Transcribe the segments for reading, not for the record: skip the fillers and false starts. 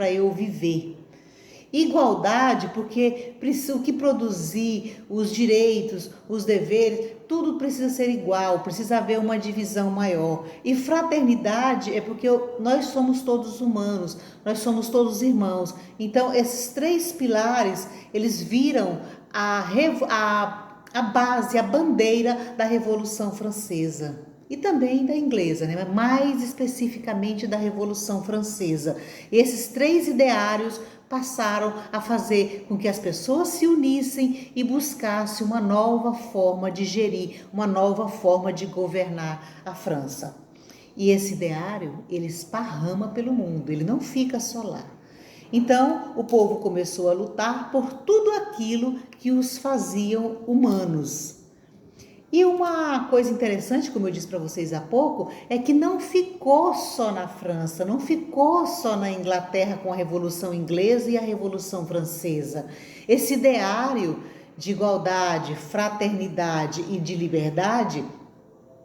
para eu viver. Igualdade, porque o que produzir, os direitos, os deveres, tudo precisa ser igual, precisa haver uma divisão maior. E fraternidade é porque nós somos todos humanos, nós somos todos irmãos. Então, esses três pilares, eles viram a base, a bandeira da Revolução Francesa. E também da inglesa, né? Mais especificamente da Revolução Francesa. Esses três ideários passaram a fazer com que as pessoas se unissem e buscassem uma nova forma de gerir, uma nova forma de governar a França. E esse ideário, ele esparrama pelo mundo, ele não fica só lá. Então, o povo começou a lutar por tudo aquilo que os faziam humanos. E uma coisa interessante, como eu disse para vocês há pouco, é que não ficou só na França, não ficou só na Inglaterra com a Revolução Inglesa e a Revolução Francesa. Esse ideário de igualdade, fraternidade e de liberdade,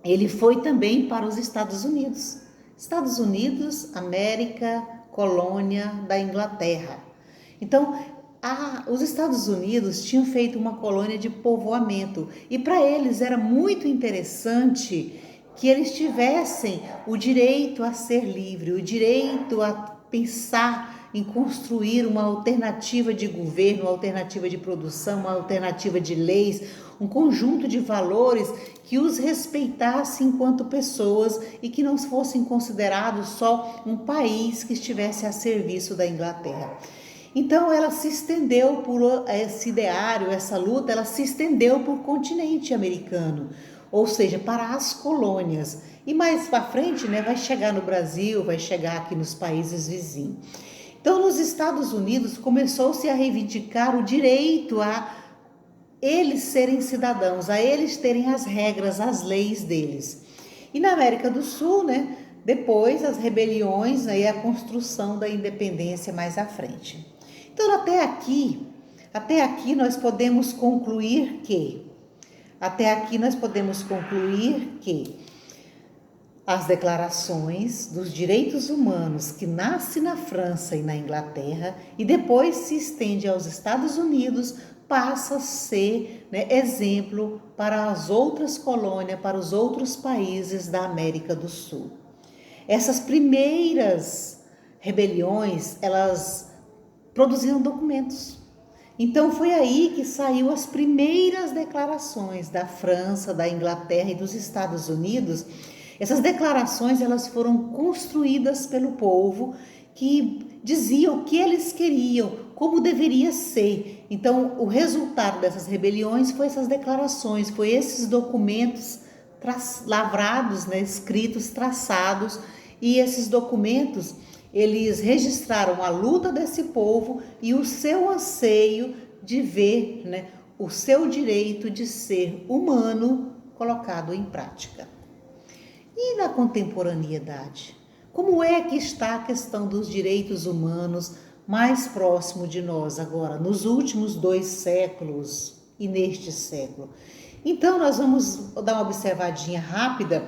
ele foi também para os Estados Unidos. Estados Unidos, América, colônia da Inglaterra. Então, os Estados Unidos tinham feito uma colônia de povoamento e para eles era muito interessante que eles tivessem o direito a ser livre, o direito a pensar em construir uma alternativa de governo, uma alternativa de produção, uma alternativa de leis, um conjunto de valores que os respeitasse enquanto pessoas e que não fossem considerados só um país que estivesse a serviço da Inglaterra. Então ela se estendeu por esse ideário, essa luta, ela se estendeu por continente americano, ou seja, para as colônias. E mais para frente, né, vai chegar no Brasil, vai chegar aqui nos países vizinhos. Então, nos Estados Unidos, começou-se a reivindicar o direito a eles serem cidadãos, a eles terem as regras, as leis deles. E na América do Sul, né, depois as rebeliões, né, e a construção da independência mais à frente. Então, até aqui nós podemos concluir que as declarações dos direitos humanos que nasce na França e na Inglaterra e depois se estende aos Estados Unidos, passa a ser, né, exemplo para as outras colônias, para os outros países da América do Sul. Essas primeiras rebeliões, elas produziram documentos. Então foi aí que saiu as primeiras declarações da França, da Inglaterra e dos Estados Unidos. Essas declarações, elas foram construídas pelo povo que dizia o que eles queriam, como deveria ser. Então o resultado dessas rebeliões foi essas declarações, foi esses documentos lavrados, né, escritos, traçados, e esses documentos eles registraram a luta desse povo e o seu anseio de ver, né, o seu direito de ser humano colocado em prática. E na contemporaneidade? Como é que está a questão dos direitos humanos mais próximo de nós agora, nos últimos 2 séculos e neste século? Então, nós vamos dar uma observadinha rápida,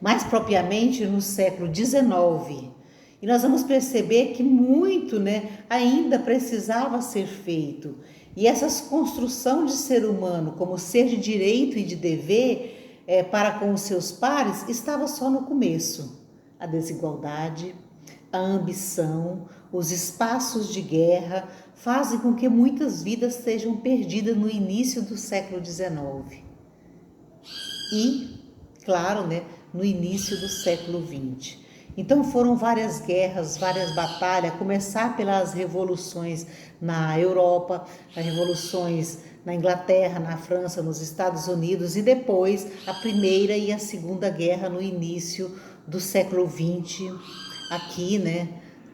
mais propriamente no século XIX. E nós vamos perceber que muito, né, ainda precisava ser feito. E essa construção de ser humano como ser de direito e de dever para com os seus pares estava só no começo. A desigualdade, a ambição, os espaços de guerra fazem com que muitas vidas sejam perdidas no início do século XIX. E, claro, né, no início do século XX. Então foram várias guerras, várias batalhas, a começar pelas revoluções na Europa, as revoluções na Inglaterra, na França, nos Estados Unidos e depois a Primeira e a Segunda Guerra no início do século XX. Aqui, né,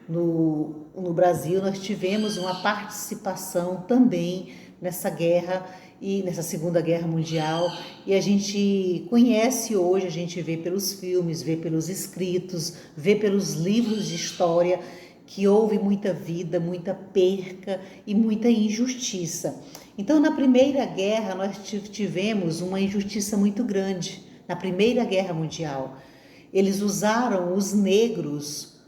no Brasil, nós tivemos uma participação também nessa guerra e nessa Segunda Guerra Mundial, e a gente conhece hoje, a gente vê pelos filmes, vê pelos escritos, vê pelos livros de história que houve muita vida, muita perca e muita injustiça. Então, na Primeira Guerra, nós tivemos uma injustiça muito grande. Na Primeira Guerra Mundial, eles usaram os negros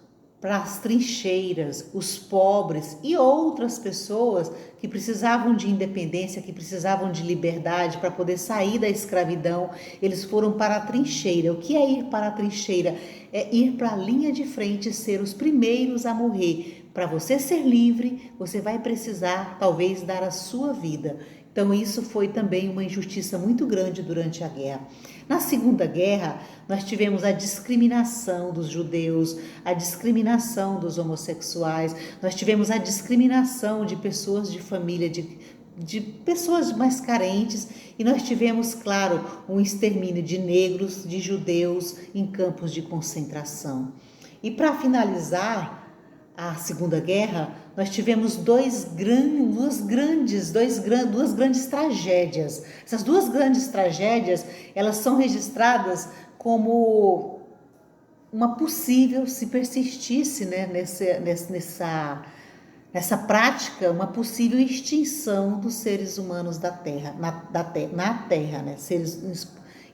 para as trincheiras, os pobres e outras pessoas que precisavam de independência, que precisavam de liberdade para poder sair da escravidão. Eles foram para a trincheira. O que é ir para a trincheira? É ir para a linha de frente e ser os primeiros a morrer. Para você ser livre, você vai precisar talvez dar a sua vida. Então isso foi também uma injustiça muito grande durante a guerra. Na Segunda Guerra, nós tivemos a discriminação dos judeus, a discriminação dos homossexuais, nós tivemos a discriminação de pessoas de família, de pessoas mais carentes, e nós tivemos, claro, um extermínio de negros, de judeus em campos de concentração. E para finalizar a Segunda Guerra, nós tivemos duas grandes tragédias. Essas duas grandes tragédias, elas são registradas como uma possível, se persistisse, né, nessa prática, uma possível extinção dos seres humanos da Terra, na Terra, né,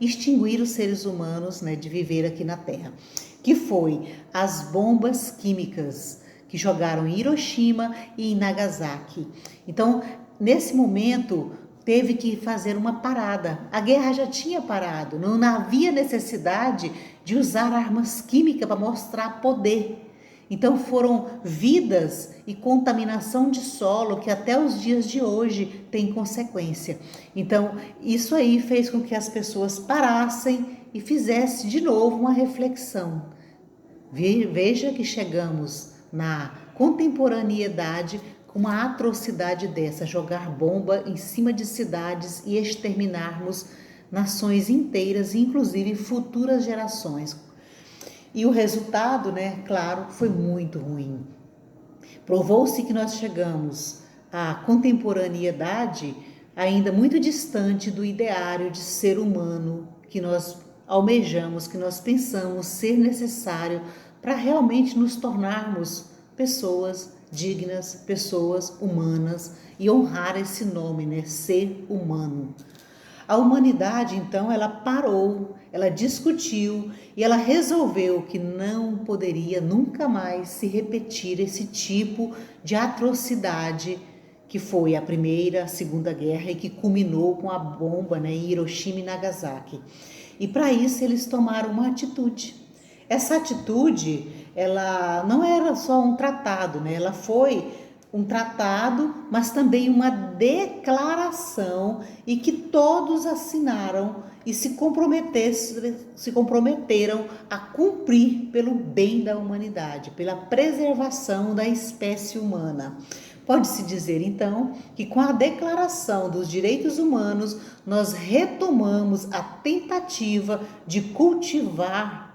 extinguir os seres humanos, né, de viver aqui na Terra, que foi as bombas químicas que jogaram em Hiroshima e em Nagasaki. Então, nesse momento, teve que fazer uma parada. A guerra já tinha parado, não havia necessidade de usar armas químicas para mostrar poder. Então foram vidas e contaminação de solo que até os dias de hoje tem consequência. Então isso aí fez com que as pessoas parassem e fizessem de novo uma reflexão. Veja que chegamos na contemporaneidade com uma atrocidade dessa, jogar bomba em cima de cidades e exterminarmos nações inteiras, inclusive futuras gerações. E o resultado, né, claro, foi muito ruim. Provou-se que nós chegamos à contemporaneidade ainda muito distante do ideário de ser humano que nós almejamos, que nós pensamos ser necessário para realmente nos tornarmos pessoas dignas, pessoas humanas e honrar esse nome, né, ser humano. A humanidade, então, ela parou, ela discutiu e ela resolveu que não poderia nunca mais se repetir esse tipo de atrocidade que foi a Primeira, a Segunda Guerra e que culminou com a bomba, né, em Hiroshima e Nagasaki. E para isso eles tomaram uma atitude. Essa atitude, ela não era só um tratado, né? Ela foi um tratado, mas também uma declaração e que todos assinaram e se comprometeram a cumprir pelo bem da humanidade, pela preservação da espécie humana. Pode-se dizer, então, que com a Declaração dos Direitos Humanos, nós retomamos a tentativa de cultivar,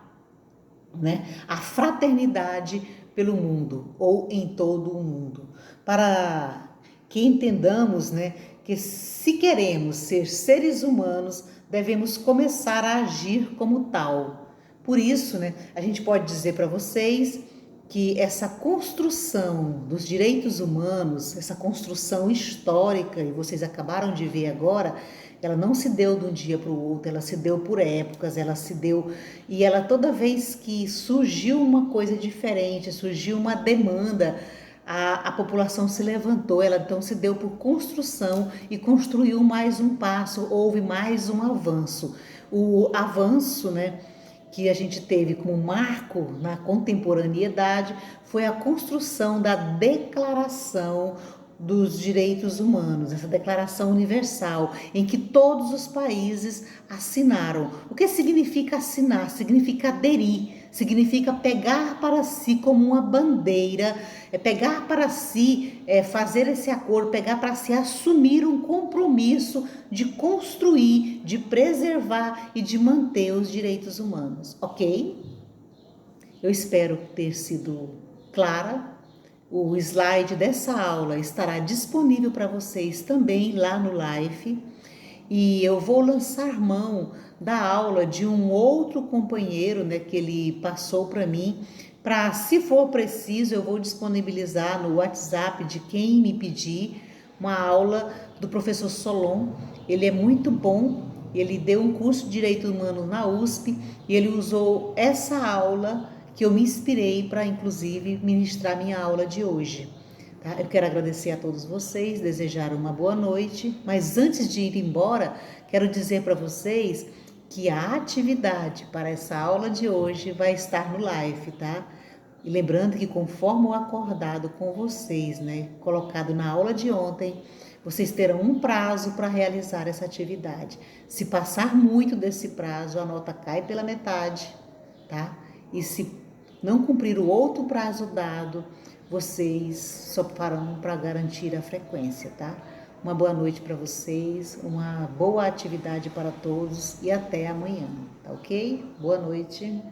né, a fraternidade pelo mundo ou em todo o mundo, para que entendamos, né, que se queremos ser seres humanos, devemos começar a agir como tal. Por isso, né, a gente pode dizer para vocês que essa construção dos direitos humanos, essa construção histórica, e vocês acabaram de ver agora, ela não se deu de um dia para o outro, ela se deu por épocas, ela se deu, e ela toda vez que surgiu uma coisa diferente, surgiu uma demanda, a população se levantou, ela então se deu por construção e construiu mais um passo, houve mais um avanço. O avanço, né, que a gente teve como marco na contemporaneidade foi a construção da Declaração dos Direitos Humanos, essa Declaração Universal, em que todos os países assinaram. O que significa assinar? Significa aderir, significa pegar para si como uma bandeira, pegar para si, fazer esse acordo, pegar para si, assumir um compromisso de construir, de preservar e de manter os direitos humanos, ok? Eu espero ter sido clara. O slide dessa aula estará disponível para vocês também lá no Live. E eu vou lançar mão da aula de um outro companheiro, né, que ele passou para mim, para, se for preciso, eu vou disponibilizar no WhatsApp de quem me pedir uma aula do professor Solon. Ele é muito bom, ele deu um curso de Direito Humano na USP e ele usou essa aula que eu me inspirei para, inclusive, ministrar minha aula de hoje. Tá? Eu quero agradecer a todos vocês, desejar uma boa noite, mas antes de ir embora, quero dizer para vocês que a atividade para essa aula de hoje vai estar no live, tá? E lembrando que conforme o acordado com vocês, né, colocado na aula de ontem, vocês terão um prazo para realizar essa atividade. Se passar muito desse prazo, a nota cai pela metade, tá? E se não cumprir o outro prazo dado, vocês só farão para garantir a frequência, tá? Uma boa noite para vocês, uma boa atividade para todos e até amanhã, tá ok? Boa noite.